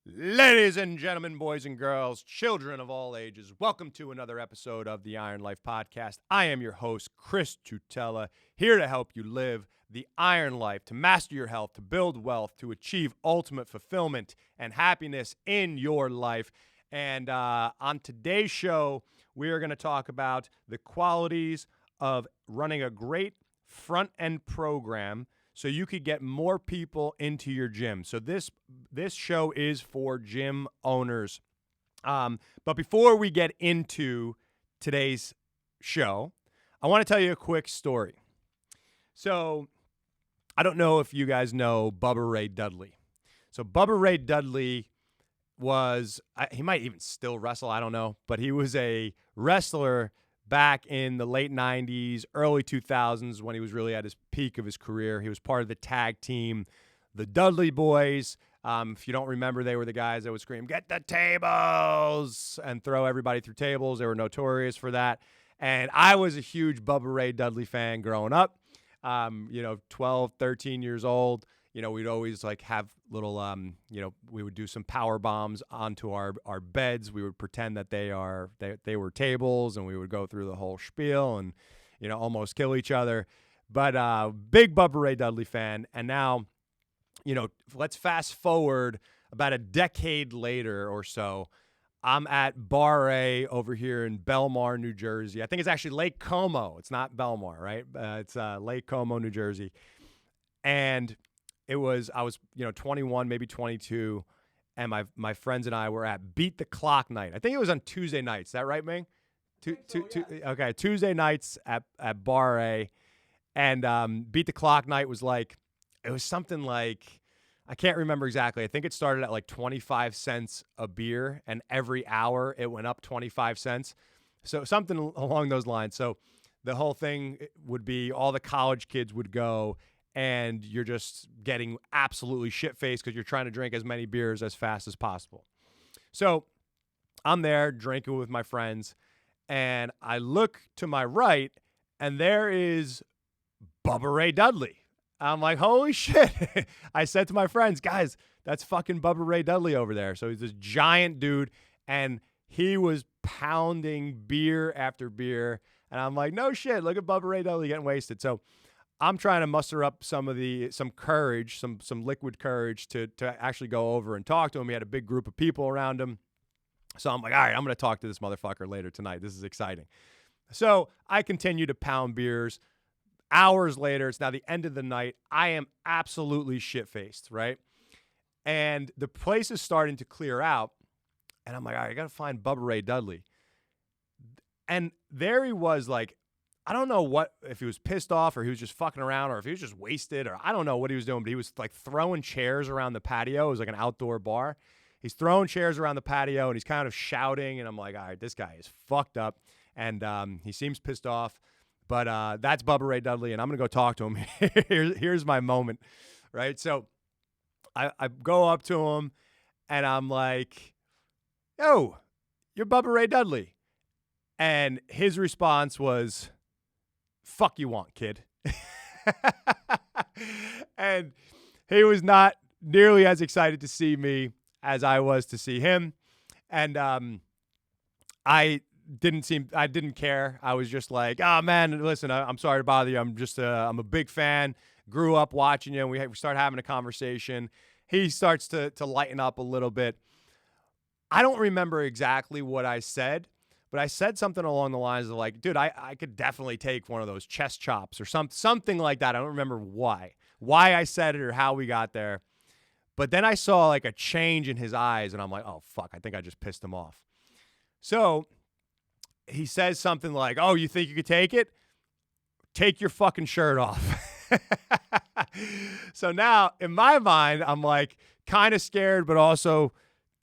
Ladies and gentlemen, boys and girls, children of all ages, welcome to another episode of the Iron Life Podcast. I am your host, Chris Tutela, here to help you live the Iron Life, to master your health, to build wealth, to achieve ultimate fulfillment and happiness in your life. And on today's show, we are going to talk about the qualities of running a great front-end program so you could get more people into your gym. So this show is for gym owners. But before we get into today's show, I want to tell you a quick story. So I don't know if you guys know Bubba Ray Dudley. So Bubba Ray Dudley he might even still wrestle, I don't know, but he was a wrestler back in the late 90s, early 2000s, when he was really at his peak of his career. He was part of the tag team, the Dudley Boys. If you don't remember, they were the guys that would scream, "Get the tables!" and throw everybody through tables. They were notorious for that. And I was a huge Bubba Ray Dudley fan growing up. 12, 13 years old. We'd always have little, we would do some power bombs onto our beds. We would pretend that they were tables, and we would go through the whole spiel and, almost kill each other. But big Bubba Ray Dudley fan. And now, let's fast forward about a decade later or so. I'm at Bar A over here in Belmar, New Jersey. I think it's actually Lake Como. It's not Belmar, right? It's Lake Como, New Jersey. And I was 21, maybe 22, and my friends and I were at Beat the Clock night. I think it was on Tuesday nights. Is that right, Ming? Okay, Tuesday nights at Bar A, and Beat the Clock night was it was something like, I can't remember exactly. I think it started at 25 cents a beer, and every hour it went up 25 cents. So something along those lines. So the whole thing would be all the college kids would go, and you're just getting absolutely shit-faced because you're trying to drink as many beers as fast as possible. So I'm there drinking with my friends, and I look to my right, and there is Bubba Ray Dudley. I'm like, holy shit. I said to my friends, guys, that's fucking Bubba Ray Dudley over there. So he's this giant dude, and he was pounding beer after beer. And I'm like, no shit, look at Bubba Ray Dudley getting wasted. So I'm trying to muster up some courage, some liquid courage to actually go over and talk to him. He had a big group of people around him. So I'm like, all right, I'm going to talk to this motherfucker later tonight. This is exciting. So I continue to pound beers. Hours later, it's now the end of the night. I am absolutely shit-faced, right? And the place is starting to clear out. And I'm like, all right, I got to find Bubba Ray Dudley. And there he was, I don't know if he was pissed off or he was just fucking around or if he was just wasted or I don't know what he was doing, but he was throwing chairs around the patio. It was like an outdoor bar. He's throwing chairs around the patio and he's kind of shouting. And I'm like, all right, this guy is fucked up. And he seems pissed off. But that's Bubba Ray Dudley, and I'm going to go talk to him. Here's my moment, right? So I go up to him, and I'm like, yo, you're Bubba Ray Dudley. And his response was, fuck you want, kid. And he was not nearly as excited to see me as I was to see him. And I didn't care. I was just like, oh man, listen, I'm sorry to bother you. I'm a big fan. Grew up watching you, and we start having a conversation. He starts to lighten up a little bit. I don't remember exactly what I said, but I said something along the lines of dude, I could definitely take one of those chest chops or something like that. I don't remember why I said it or how we got there. But then I saw a change in his eyes, and I'm like, oh fuck, I think I just pissed him off. So he says something like, oh, you think you could take it? Take your fucking shirt off. So now, in my mind, I'm kind of scared, but also,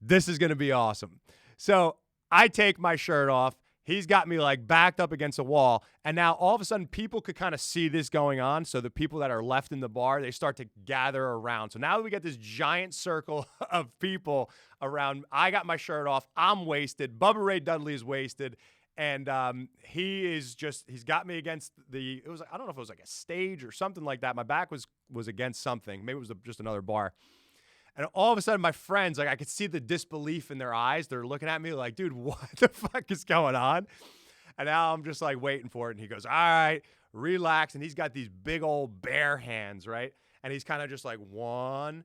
this is going to be awesome. So I take my shirt off. He's got me backed up against a wall. And now all of a sudden people could kind of see this going on. So the people that are left in the bar, they start to gather around. So now we get this giant circle of people around. I got my shirt off. I'm wasted. Bubba Ray Dudley is wasted. And he's got me against I don't know if it was a stage or something like that. My back was against something. Maybe it was just another bar. And all of a sudden, my friends, like I could see the disbelief in their eyes. They're looking at me like, dude, what the fuck is going on? And now I'm just like waiting for it. And he goes, all right, relax. And he's got these big old bear hands, right? And he's kind of just like 1,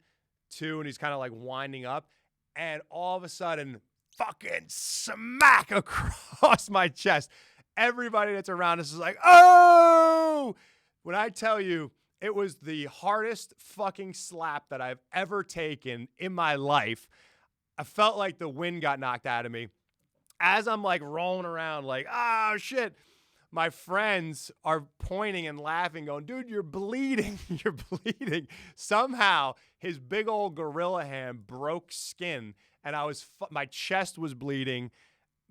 2, and he's kind of like winding up. And all of a sudden, fucking smack across my chest. Everybody that's around us is like, oh! When I tell you, it was the hardest fucking slap that I've ever taken in my life. I felt like the wind got knocked out of me. As I'm like rolling around like, oh shit, my friends are pointing and laughing, going, dude, you're bleeding. You're bleeding. Somehow his big old gorilla hand broke skin and my chest was bleeding.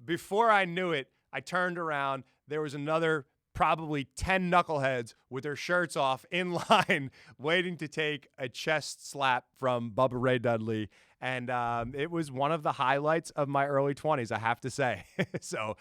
Before I knew it, I turned around. There was another probably 10 knuckleheads with their shirts off in line waiting to take a chest slap from Bubba Ray Dudley. And it was one of the highlights of my early 20s, I have to say. So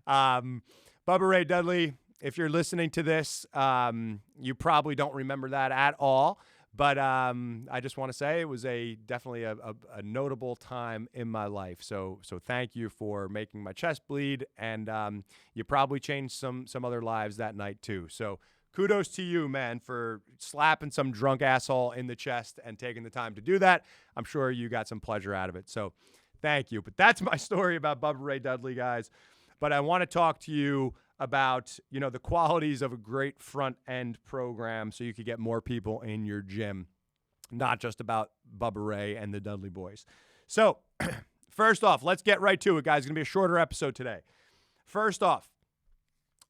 Bubba Ray Dudley, if you're listening to this, you probably don't remember that at all. But I just want to say it was definitely a notable time in my life. So thank you for making my chest bleed, and you probably changed some other lives that night too. So kudos to you, man, for slapping some drunk asshole in the chest and taking the time to do that. I'm sure you got some pleasure out of it. So thank you. But that's my story about Bubba Ray Dudley, guys. But I want to talk to you about, the qualities of a great front end program so you could get more people in your gym, not just about Bubba Ray and the Dudley boys. So first off, let's get right to it, guys. It's going to be a shorter episode today. First off,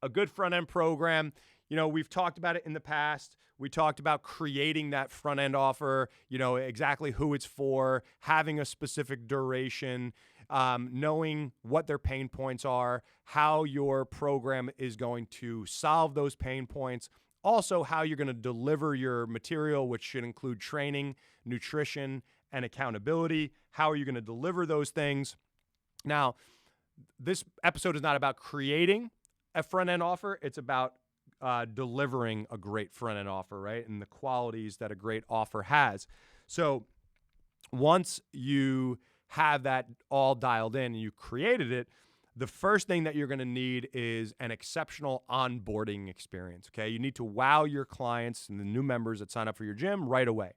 a good front end program. We've talked about it in the past. We talked about creating that front end offer, exactly who it's for, having a specific duration, knowing what their pain points are, how your program is going to solve those pain points, also how you're going to deliver your material, which should include training, nutrition, and accountability. How are you going to deliver those things? Now, this episode is not about creating a front-end offer. It's about delivering a great front-end offer, right? And the qualities that a great offer has. So once you have that all dialed in and you created it, the first thing that you're going to need is an exceptional onboarding experience, okay? You need to wow your clients and the new members that sign up for your gym right away.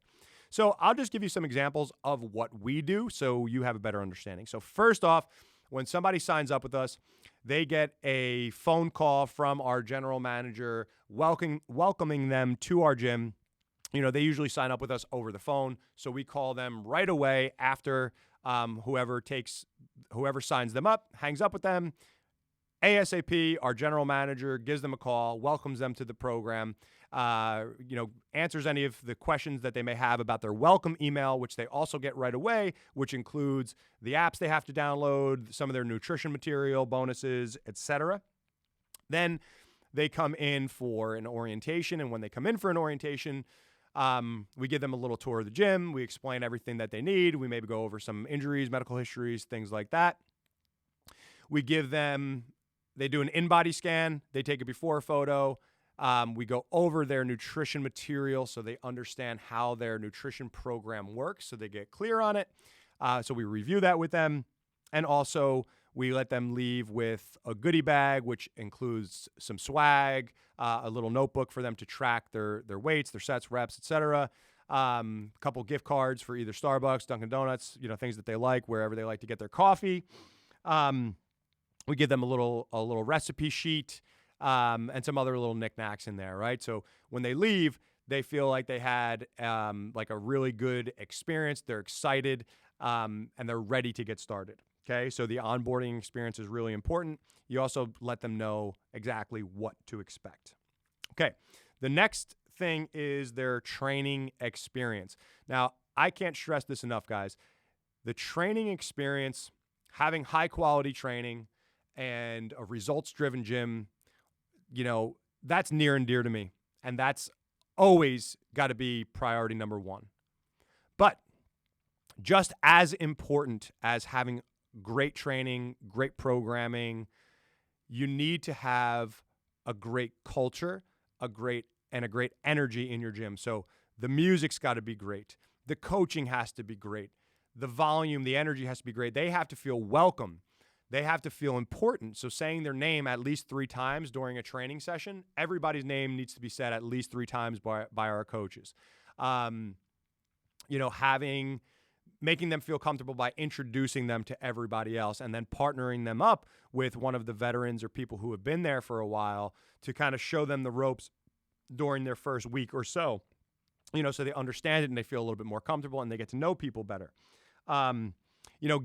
So I'll just give you some examples of what we do so you have a better understanding. So first off, when somebody signs up with us, they get a phone call from our general manager welcoming them to our gym. They usually sign up with us over the phone, so we call them right away after whoever signs them up, hangs up with them. ASAP, our general manager gives them a call, welcomes them to the program, answers any of the questions that they may have about their welcome email, which they also get right away, which includes the apps they have to download, some of their nutrition material, bonuses, etc. Then they come in for an orientation, and when they come in for an orientation, we give them a little tour of the gym. We explain everything that they need. We maybe go over some injuries, medical histories, things like that. They do an in-body scan. They take a before photo. We go over their nutrition material so they understand how their nutrition program works, so they get clear on it. So we review that with them. And also, we let them leave with a goodie bag, which includes some swag, a little notebook for them to track their weights, their sets, reps, etc. A couple gift cards for either Starbucks, Dunkin' Donuts, things that they like, wherever they like to get their coffee. We give them a little recipe sheet and some other little knickknacks in there, right? So when they leave, they feel like they had like a really good experience. They're excited and they're ready to get started. Okay, so the onboarding experience is really important. You also let them know exactly what to expect. Okay, the next thing is their training experience. Now, I can't stress this enough, guys. The training experience, having high quality training and a results-driven gym, that's near and dear to me. And that's always got to be priority number one. But just as important as having great training, great programming, you need to have a great culture, a great energy in your gym. So the music's got to be great. The coaching has to be great. The volume, the energy has to be great. They have to feel welcome. They have to feel important. So saying their name at least 3 times during a training session, everybody's name needs to be said at least 3 times by our coaches. Making them feel comfortable by introducing them to everybody else and then partnering them up with one of the veterans or people who have been there for a while to kind of show them the ropes during their first week or so, so they understand it and they feel a little bit more comfortable and they get to know people better.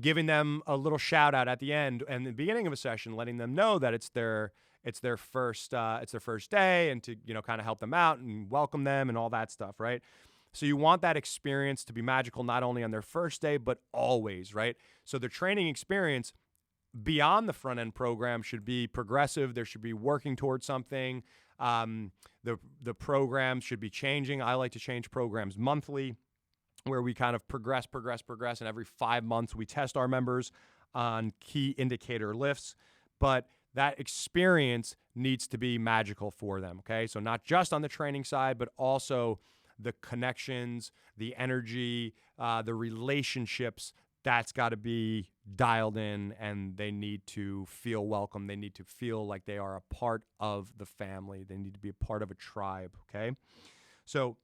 Giving them a little shout out at the end and the beginning of a session, letting them know that it's their first day, and to, kind of help them out and welcome them and all that stuff, right? So you want that experience to be magical, not only on their first day, but always, right? So the training experience beyond the front end program should be progressive. There should be working towards something. The program should be changing. I like to change programs monthly, where we kind of progress. And every 5 months we test our members on key indicator lifts. But that experience needs to be magical for them, okay? So not just on the training side, but also the connections, the energy, the relationships, that's got to be dialed in, and they need to feel welcome. They need to feel like they are a part of the family. They need to be a part of a tribe, okay? So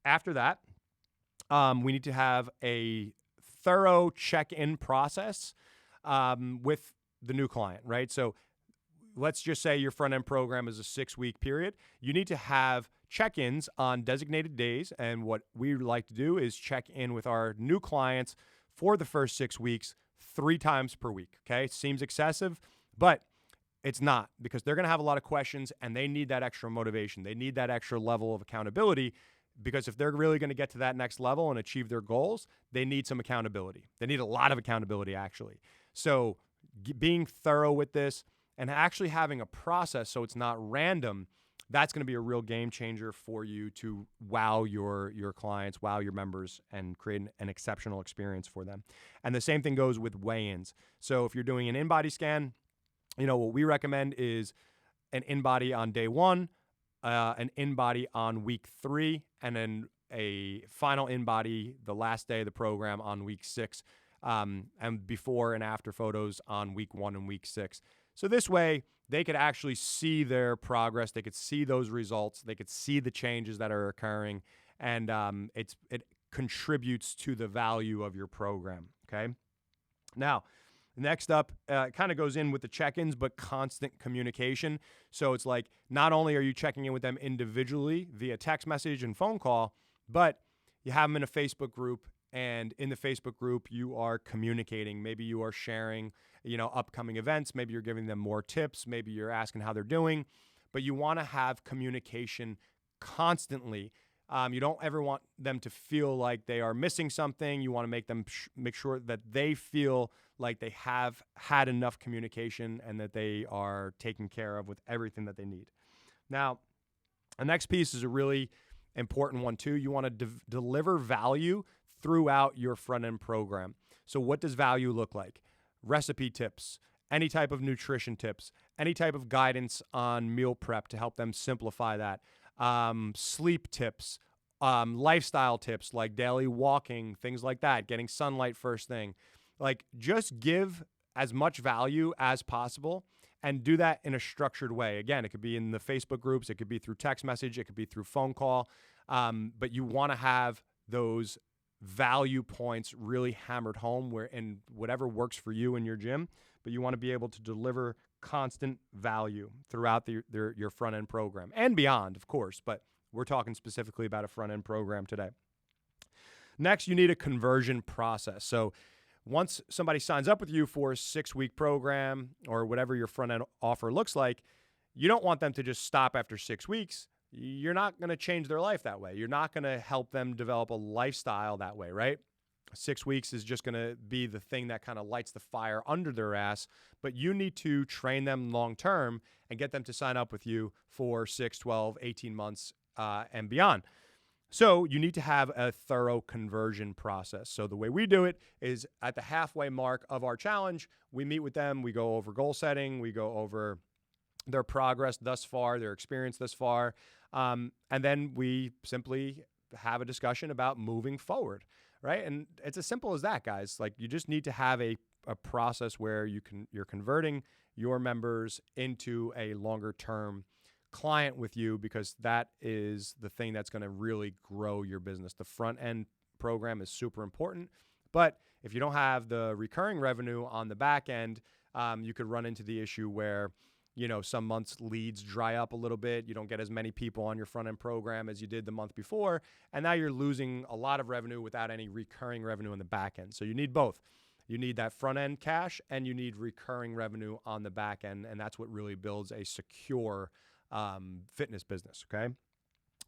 after that, we need to have a thorough check-in process with the new client, right? So let's just say your front-end program is a 6-week period. You need to have check-ins on designated days, and what we like to do is check in with our new clients for the first 6 weeks 3 times per week, okay? It seems excessive, but it's not, because they're going to have a lot of questions, and they need that extra motivation. They need that extra level of accountability, because if they're really going to get to that next level and achieve their goals, they need some accountability. They need a lot of accountability, actually. So being thorough with this and actually having a process so it's not random, that's going to be a real game changer for you to wow your clients, wow your members, and create an exceptional experience for them. And the same thing goes with weigh-ins. So if you're doing an in-body scan, what we recommend is an in-body on day 1, an in-body on week 3, and then a final in-body the last day of the program on week 6, and before and after photos on week 1 and week 6. So this way, they could actually see their progress. They could see those results. They could see the changes that are occurring, and it contributes to the value of your program, okay? Now, next up, kind of goes in with the check-ins, but constant communication. So it's like, not only are you checking in with them individually via text message and phone call, but you have them in a Facebook group, and in the Facebook group, you are communicating. Maybe you are sharing, upcoming events. Maybe you're giving them more tips. Maybe you're asking how they're doing. But you want to have communication constantly. You don't ever want them to feel like they are missing something. You want to make them make sure that they feel like they have had enough communication and that they are taken care of with everything that they need. Now, the next piece is a really important one too. You want to deliver value throughout your front-end program. So what does value look like? Recipe tips, any type of nutrition tips, any type of guidance on meal prep to help them simplify that, sleep tips, lifestyle tips like daily walking, things like that, getting sunlight first thing. Like, just give as much value as possible and do that in a structured way. Again, it could be in the Facebook groups, it could be through text message, it could be through phone call, but you want to have those value points really hammered home where in whatever works for you in your gym, but you want to be able to deliver constant value throughout your front end program and beyond, of course, but we're talking specifically about a front end program today. Next, you need a conversion process. So once somebody signs up with you for a 6-week program or whatever your front end offer looks like, you don't want them to just stop after 6 weeks. You're not going to change their life that way. You're not going to help them develop a lifestyle that way, right? 6 weeks is just going to be the thing that kind of lights the fire under their ass, but you need to train them long-term and get them to sign up with you for 6, 12, 18 months and beyond. So you need to have a thorough conversion process. So the way we do it is at the halfway mark of our challenge, we meet with them, we go over goal setting, we go over their progress thus far, their experience thus far, and then we simply have a discussion about moving forward, right? And it's as simple as that, guys. Like, you just need to have a process where you're converting your members into a longer term client with you, because that is the thing that's going to really grow your business. The front end program is super important, but if you don't have the recurring revenue on the back end, you could run into the issue where, some months leads dry up a little bit. You don't get as many people on your front end program as you did the month before. And now you're losing a lot of revenue without any recurring revenue in the back end. So you need both. You need that front end cash and you need recurring revenue on the back end. And that's what really builds a secure fitness business. Okay.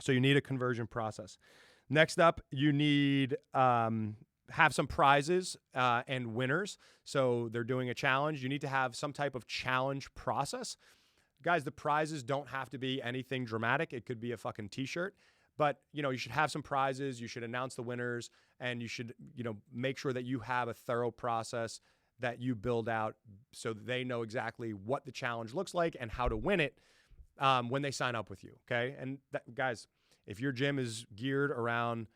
So you need a conversion process. Next up, you need, have some prizes and winners. So they're doing a challenge. You need to have some type of challenge process. Guys, the prizes don't have to be anything dramatic. It could be a fucking t-shirt, but you should have some prizes. You should announce the winners, and you should, make sure that you have a thorough process that you build out so that they know exactly what the challenge looks like and how to win it when they sign up with you. Okay. And guys, if your gym is geared around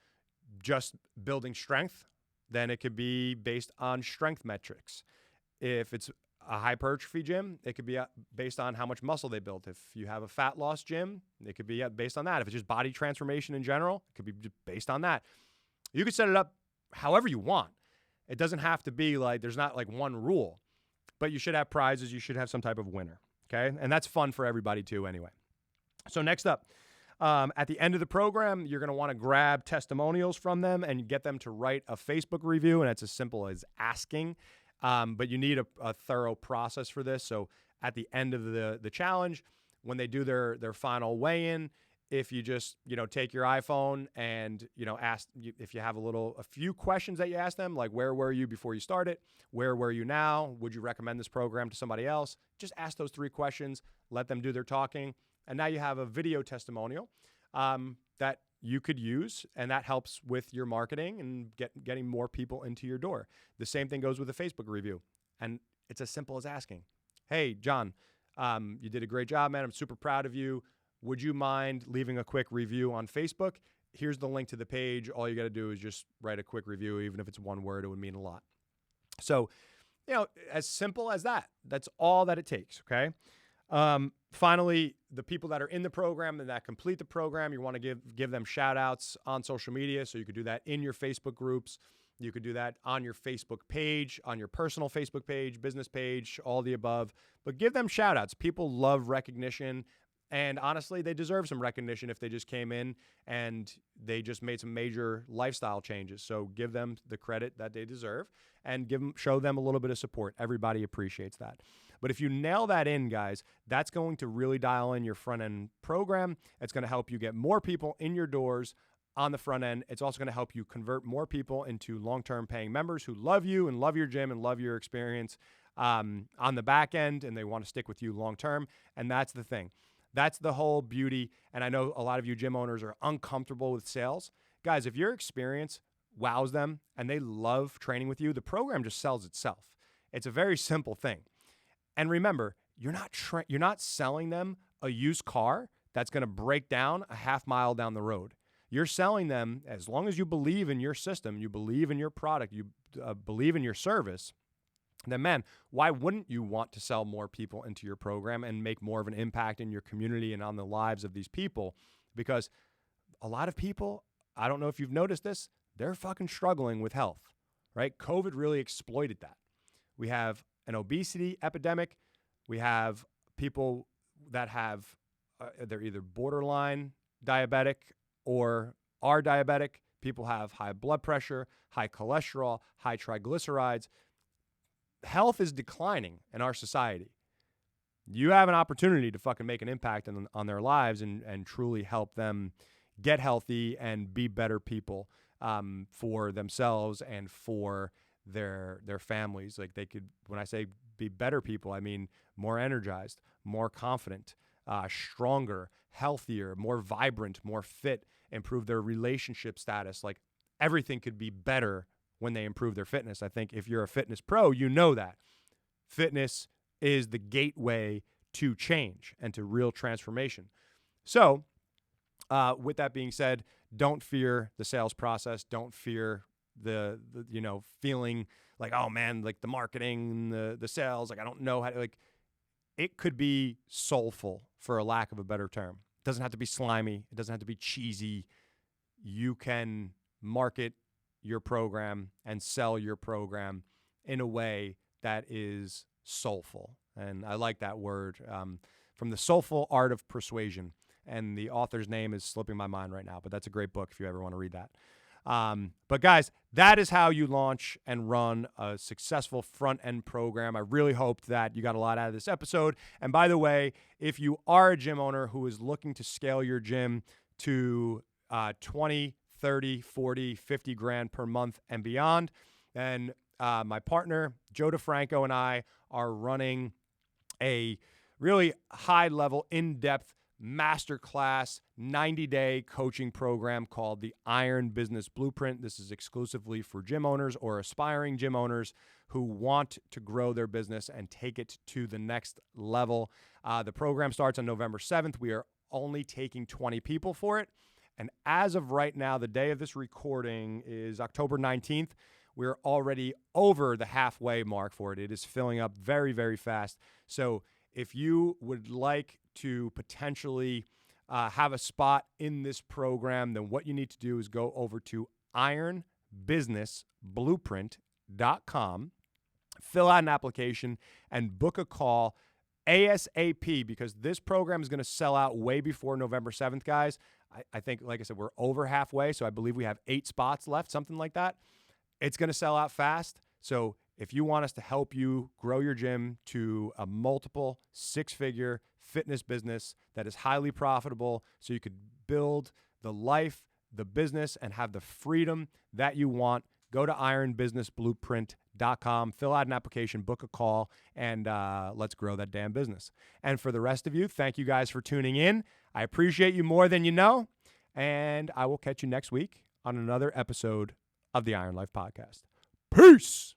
just building strength, then it could be based on strength metrics. If it's a hypertrophy gym, it could be based on how much muscle they built. If you have a fat loss gym, it could be based on that. If it's just body transformation in general, it could be based on that. You could set it up however you want. It doesn't have to be like, there's not like one rule, but you should have prizes. You should have some type of winner. Okay. And that's fun for everybody too anyway. So next up, at the end of the program, you're going to want to grab testimonials from them and get them to write a Facebook review. And it's as simple as asking, but you need a thorough process for this. So at the end of the challenge, when they do their final weigh-in, if you just, take your iPhone and, ask if you have a few questions that you ask them, like, where were you before you started? Where were you now? Would you recommend this program to somebody else? Just ask those 3 questions, let them do their talking. And now you have a video testimonial that you could use, and that helps with your marketing and getting more people into your door. The same thing goes with a Facebook review. And it's as simple as asking, hey, John, you did a great job, man. I'm super proud of you. Would you mind leaving a quick review on Facebook? Here's the link to the page. All you got to do is just write a quick review. Even if it's one word, it would mean a lot. So, as simple as that. That's all that it takes, okay? Finally, the people that are in the program and that complete the program, you want to give them shout outs on social media. So you could do that in your Facebook groups. You could do that on your Facebook page, on your personal Facebook page, business page, all the above. But give them shout outs. People love recognition. And honestly, they deserve some recognition if they just came in and they just made some major lifestyle changes. So give them the credit that they deserve and show them a little bit of support. Everybody appreciates that. But if you nail that in, guys, that's going to really dial in your front end program. It's going to help you get more people in your doors on the front end. It's also going to help you convert more people into long-term paying members who love you and love your gym and love your experience on the back end, and they want to stick with you long-term. And that's the thing. That's the whole beauty. And I know a lot of you gym owners are uncomfortable with sales. Guys, if your experience wows them and they love training with you, the program just sells itself. It's a very simple thing. And remember, you're not selling them a used car that's going to break down a half mile down the road. You're selling them, as long as you believe in your system, you believe in your product, you believe in your service, then man, why wouldn't you want to sell more people into your program and make more of an impact in your community and on the lives of these people? Because a lot of people, I don't know if you've noticed this, they're fucking struggling with health, right? COVID really exploited that. We have an obesity epidemic. We have people that have, they're either borderline diabetic or are diabetic. People have high blood pressure, high cholesterol, high triglycerides. Health is declining in our society. You have an opportunity to fucking make an impact on their lives and truly help them get healthy and be better people for themselves and for their families. Like, they could, when I say be better people, I mean more energized, more confident, stronger, healthier, more vibrant, more fit, improve their relationship status. Like, everything could be better when they improve their fitness. I think if you're a fitness pro, you know that fitness is the gateway to change and to real transformation. So with that being said, don't fear the sales process. Don't fear the feeling like, oh man, like the marketing, the sales, like I don't know how to, like, it could be soulful, for a lack of a better term. It doesn't have to be slimy. It doesn't have to be cheesy. You can market your program and sell your program in a way that is soulful. And I like that word, from The Soulful Art of Persuasion. And the author's name is slipping my mind right now, but that's a great book if you ever want to read that. But guys, that is how you launch and run a successful front-end program. I really hoped that you got a lot out of this episode. And by the way, if you are a gym owner who is looking to scale your gym to 20, 30, 40, 50 grand per month and beyond, then my partner, Joe DeFranco, and I are running a really high-level, in-depth masterclass 90-day coaching program called the Iron Business Blueprint. This is exclusively for gym owners or aspiring gym owners who want to grow their business and take it to the next level. The program starts on November 7th. We are only taking 20 people for it. And as of right now, the day of this recording is October 19th. We're already over the halfway mark for it. It is filling up very, very fast. So if you would like to potentially have a spot in this program, then what you need to do is go over to ironbusinessblueprint.com, fill out an application, and book a call ASAP, because this program is going to sell out way before November 7th, guys. I think, like I said, we're over halfway, so I believe we have 8 spots left, something like that. It's going to sell out fast. So if you want us to help you grow your gym to a multiple 6-figure fitness business that is highly profitable, so you could build the life, the business, and have the freedom that you want, go to ironbusinessblueprint.com, fill out an application, book a call, and let's grow that damn business. And for the rest of you, thank you guys for tuning in. I appreciate you more than you know, and I will catch you next week on another episode of the Iron Life Podcast. Peace!